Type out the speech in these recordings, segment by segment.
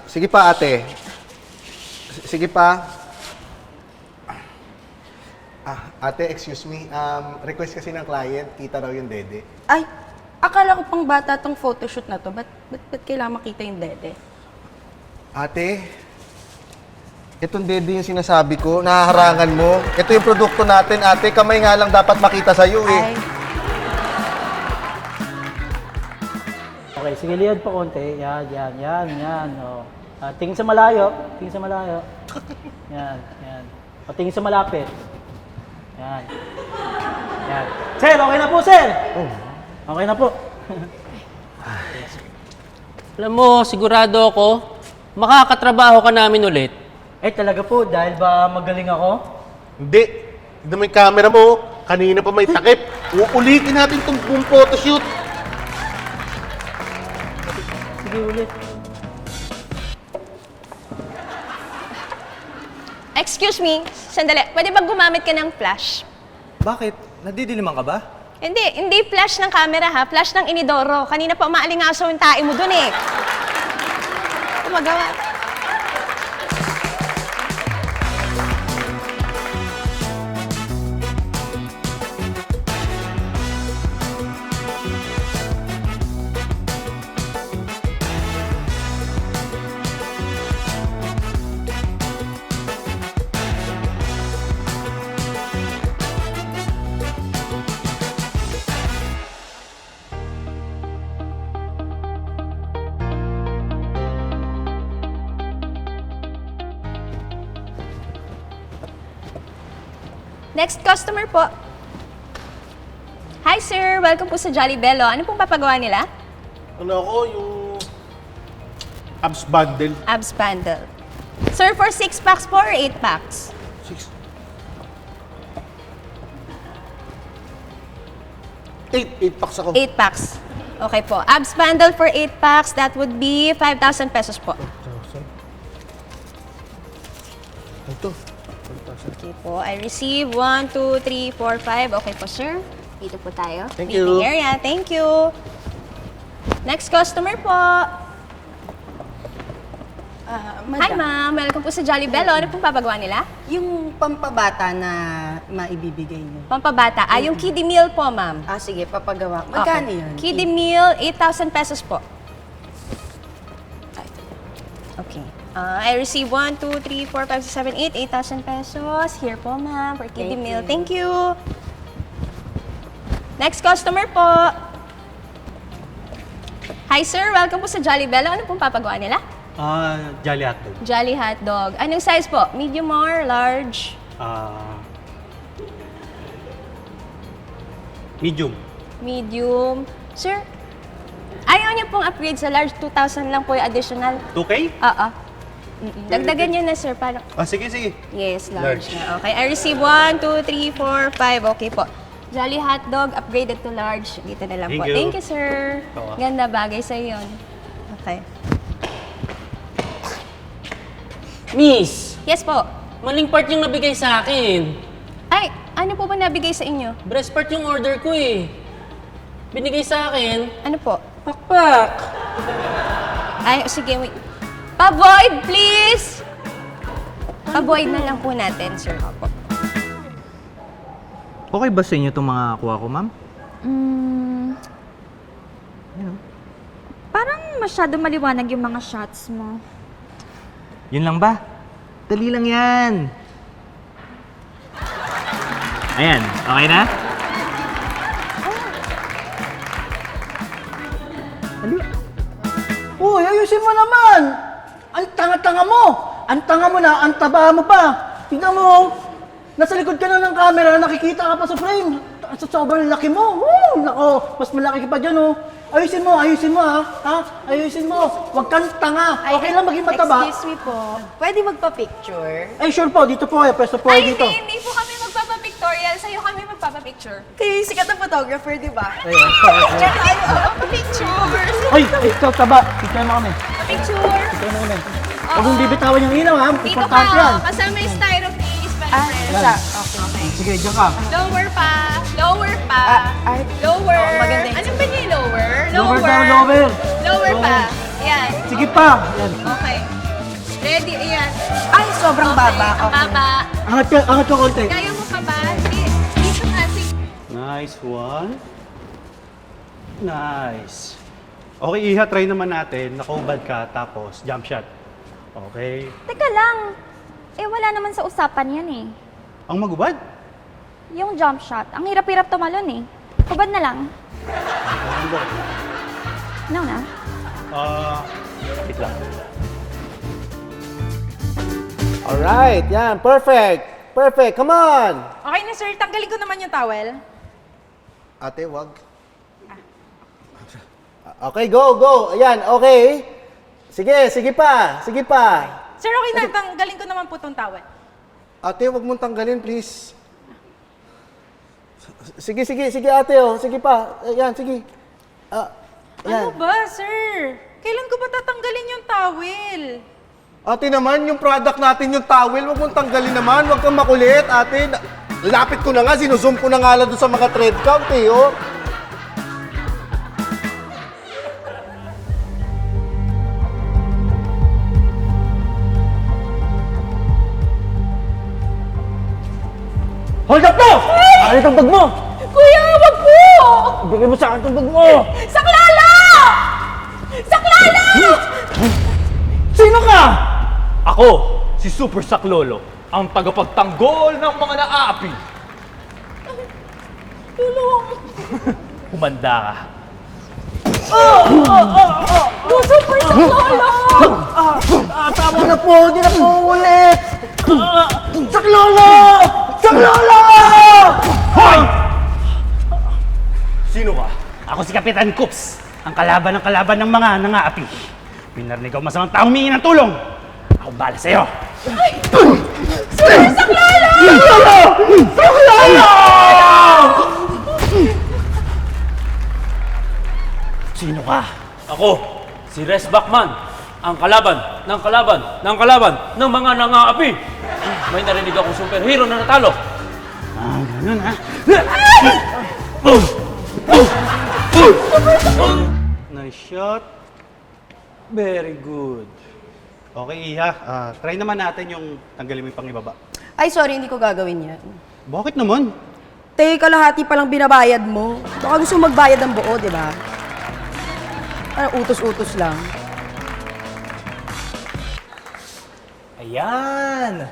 Sige pa, ate. Sige pa. Ate, excuse me. Request kasi ng client, kita raw yung dede. Ay, akala ko pang bata tong photoshoot na to. Ba't kailangan makita yung dede? Ate, itong dede yung sinasabi ko, nahaharangan mo. Ito yung produkto natin, ate. Kamay nga lang dapat makita sa'yo eh. Ay, Okay, sige, liad pa konti. Yan. Oh. Tingin sa malayo. Yan. O, tingin sa malapit. Yan. Sir, okay na po, sir! Okay na po. Alam mo, sigurado ako, makakatrabaho ka namin ulit. Talaga po, dahil ba magaling ako? Hindi. Tignan mo yung camera mo. Kanina pa may takip. Uulitin natin itong buong photoshoot. Sige, ulit. Excuse me, sandali. Pwede ba gumamit ka ng flash? Bakit? Nadidiliman ka ba? Hindi flash ng camera ha. Flash ng inidoro. Kanina pa umaalingaso yung tae mo dun eh. Magawa. Next customer po. Hi sir, welcome po sa Jolly Bello. Ano pong papagawa nila? Ano ako, yung abs bundle. Abs bundle. Sir, for 6 packs po or 8 packs? 6. 8 packs ako. 8 packs. Okay po. Abs bundle for 8 packs, that would be 5,000 pesos po. 1,000. Ito. 1,000. Okay po. I receive 1, 2, 3, 4, 5. Okay po, sir. Dito po tayo. Thank Meeting you. area. Thank you. Next customer po. Hi, madam. ma'am. Welcome po sa Jolly Bello. Ano pong papagawa nila? Yung pampabata na maibibigay niyo. Pampabata. Yung kiddie meal po, ma'am. Sige, papagawa. Magkano Okay. yun? Kiddie meal, 8,000 pesos po. Okay. I receive 1, 2, 3, 4, 5, 6, 7, 8. 8,000 pesos. Here po, ma'am, for kiddie Thank meal. you. Thank you. Next customer po. Hi, sir. Welcome po sa Jolly Bello. Ano pong papagawa nila? Jolly hotdog. Jolly hotdog. Anong size po? Medium or large? Medium. Medium. Sir, ayaw niyo pong upgrade sa large. 2,000 lang po yung additional. 2K? Oo. Dagdagan niyo na, sir. Parang, Sige. yes, large na. Okay, I receive 1, 2, 3, 4, 5. Okay po. Jolly hotdog, upgraded to large. Dito na lang po. Thank you. Thank you, sir. Oo. Ganda, bagay sa yun. Okay. Miss, Yes po. maling part yung nabigay sa akin. Ay, ano po ba nabigay sa inyo? Breast part yung order ko eh. Binigay sa akin, Ano po? pakpak. Ay, sige, wait. Pa-void, please! Pa-void na lang po natin, sir. Opo. Okay ba sa inyo itong mga kuha ko, ma'am? Parang masyado maliwanag yung mga shots mo. Yun lang ba? Dali lang yan. Ayan, okay na? Uy, ayusin mo naman! Ang tanga-tanga mo! Ang tanga mo na, ang taba mo pa! Tingnan mo, nasa likod ka na ng camera, nakikita ka pa sa frame. Sa sobrang laki mo. Woo! Nako, mas malaki ka pa dyan, oh. Ayusin mo ha? Ayusin mo. Huwag kang tanga. Okay lang maging mataba. Excuse me po. Pwede magpa-picture? Ay, sure po, dito po kayo. Pwesto po kayo dito. Hindi po kami magpapapictorial. Sa'yo kami magpapapicture. Kayo yung sikat na photographer, di ba? Diyan tayo. Picture. Ay, ikaw taba. Picture mo kami. Picture. Picture mo kami. Huwag mong bibitawan yung ilaw, ha? Dito pa, Importante yan. kasama yung styropiece, my friend. Isa. Sige, diyan ka. Lower pa. Lower pa. Ay, Lower. maganda yung Anong ba niya yung lower? Lower daw, lower. Lower pa. Yan. Sige pa. Yan. Okay. Ready? Ayan. Ay, sobrang baba. Ang baba. Angat ka konti. Kaya mo pa ba? Sige. Dito nga. Sige. Nice one. Nice. Okay, Iha, try naman natin. Nakaubad ka, tapos jump shot. Okay. Teka lang. Eh, wala naman sa usapan yan eh. Ang magubad? Yung jump shot. Ang hirap-hirap tumalon eh. Hubad na lang. No na. Wait lang. Alright, yan. Perfect. Perfect. Come on. Okay na, sir. Tanggalin ko naman yung towel. Ate, wag. Okay, go, go. Ayan, okay. Sige pa. Sir, okay na. Tanggalin ko naman po tong towel. Ate, wag mong tanggalin, please. Sige, ate, oh. Sige pa. Ayan, sige. Ayan. Ano ba, sir? Kailan ko ba tatanggalin yung towel? Ate naman, yung product natin, yung towel, wag mong tanggalin naman. Wag kang makulit, ate. Lapit ko na nga, sinuzoom ko na nga lang doon sa mga thread count, eh, oh. Hold up mo! Ano itong bag mo? Kuya, wag po! Bigay mo sa akin itong bag mo! Saklala! Saklala! Sino ka? Ako, si Super Saklolo, ang tagapagtanggol ng mga naapi. Tulong! Humanda ka. Super saklala! Tama na po! Hindi na po ulit! Saklolo! Saklolo! Hoy! Sino ka? Ako si Kapitan Coops, ang kalaban ng mga nangaapi. Pinarinig ako masamang taong humingi ng tulong. Ako bala sa'yo. Sino ka? Ako, si Res Bachman, ang kalaban ng mga nangaapi. May narinig akong superhero na natalo. Ganun ha? Nice shot. Very good. Okay, Iha. Try naman natin yung tanggalin mo yung pangibaba. Ay, sorry, hindi ko gagawin yan. Bakit naman? Kalahati pa lang binabayad mo. Baka gusto mo magbayad ng buo, di ba? Parang utos-utos lang. Ayan!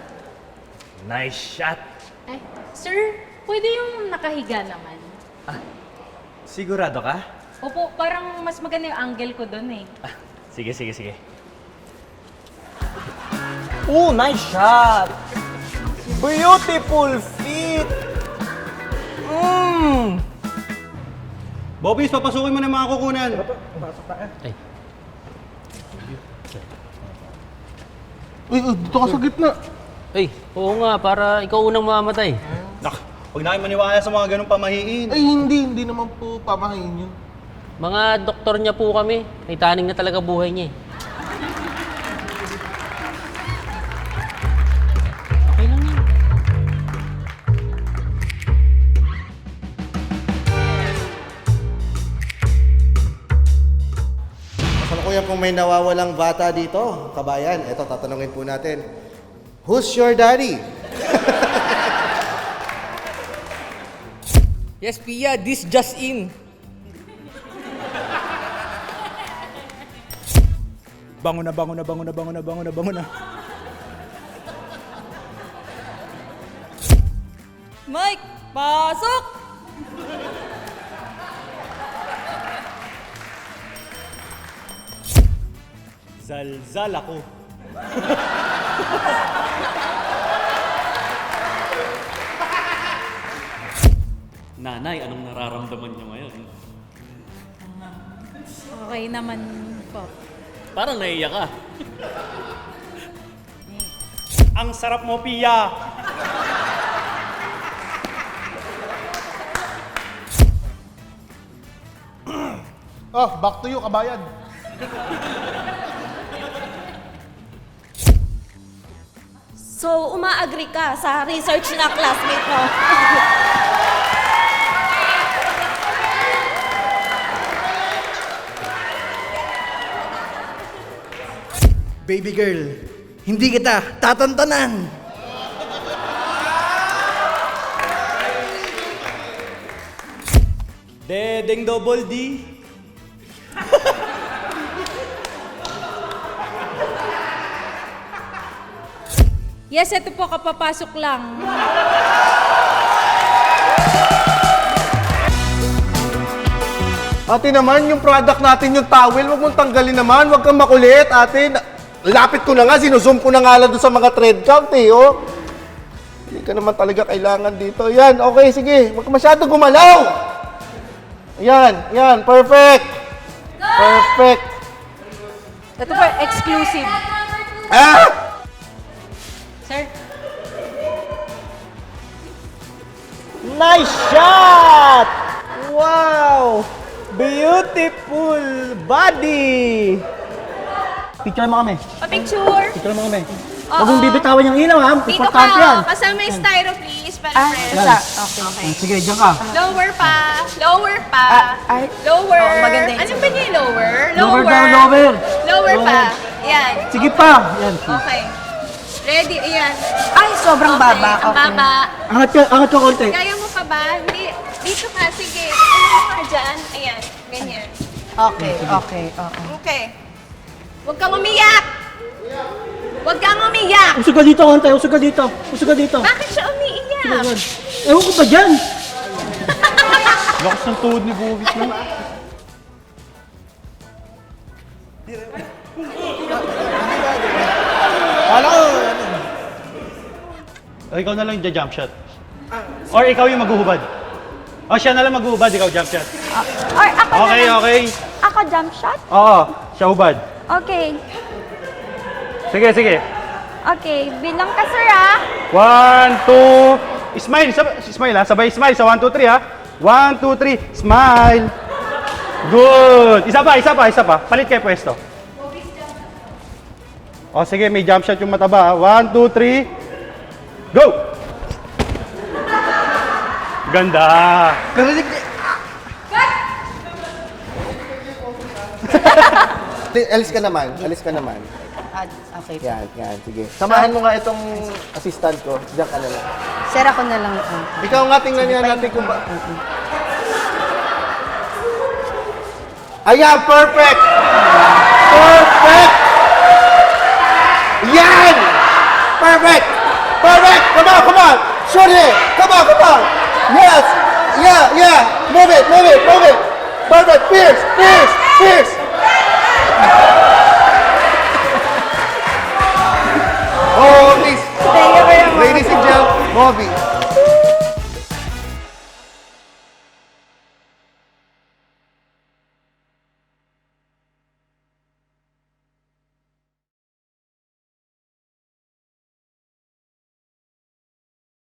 Nice shot! Ay, sir, pwede yung nakahiga naman. Sigurado ka? Opo, parang mas maganda yung angle ko doon eh. Sige. Oh, nice shot! Beautiful feet! Bobbies, papasukin mo na yung mga kukunan. Uy, dito ka sa gitna. Ay, oo nga, para ikaw unang mamamatay. Huwag na kayo maniwala sa mga ganong pamahiin. Ay, hindi naman po pamahain yun. Mga doktor niya po kami. Titanic na talaga buhay niya eh. Okay lang yan. Kasalukuyan pong may nawawalang bata dito, kabayan. Ito, tatanungin po natin. Who's your daddy? Yes, Pia, this just in. Bango na. Mike, pasok! Zalzal ako. Nanay, anong nararamdaman niyo ngayon? Okay naman po. Parang naiiyak ka. Ang sarap mo, Pia! Back to you, kabayan. So, umaagree ka sa research na classmate mo? Baby girl, hindi kita tatantanan. Dedeng Double D. Yes, ito po, kapapasok lang. Ate naman, yung product natin, yung towel, wag mong tanggalin naman. Wag kang makulit, ate. Lapit ko na nga, sinuzoom ko na nga lang doon sa mga thread count eh, oh. Hindi ka naman talaga kailangan dito. Yan, okay, sige. Wag ka masyadong gumalaw. Yan, perfect. Perfect. Ito po, exclusive. Ah! Sir? Nice shot! Wow! Beautiful body! Picture mo kami. Pa-picture. Picture mo kami. Oo. Huwag mong bibitawan yung ilaw, ha? Dito Importante yan. ka, kasama yung styro, please, para friends. Okay. Sige, diyan ka. Lower pa. Lower pa. Lower. maganda yun. Ano ba niya yung lower? Lower daw, lower. Lower pa. Yan. Sige pa. Yan. Okay. Ready? Ayan. Ay, sobrang baba. Ang Okay. baba. Angat ka konti. Kaya mo pa ba? Hindi. Dito ka. Sige. Ano mo ka dyan? Ayan. Ganyan. Okay. Okay. Huwag kang umiyak. Huwag kang umiyak. Usog ka dito, konti. Usog ka dito. Usog ka dito. Bakit siya umiiyak? Ewan ko ba dyan? Lakas ng tuhod ni Bobit na. O, ikaw na lang yung jump shot. Or ikaw yung maghuhubad. O, siya na lang maghuhubad, ikaw jump shot. Or ako Okay, na lang. okay. Ako jump shot? Oo, siya hubad. Okay. Sige. Okay, bilang ka sir ah. 1, 2, smile. Smile ha, sabay smile sa 1, 2, 3 ha. 1, 2, 3, smile. Good. Isa pa. Palit kayo pwesto. O sige, may jump shot yung mataba ha. 1, 2, 3, go! Ganda. Alis ka naman. Okay. Yan, sige. Samahan mo nga itong assistant ko. Diyan ka na lang. Sir, ako na lang. Ikaw nga, tingnan niya natin kung ba... Ayan, perfect! Perfect! Yan! Perfect! Come on! Shoot it! Come on! Yes! Yeah! Move it! Perfect! Fierce! Oh, please! Thank you very much. Ladies and gentlemen, Bobby.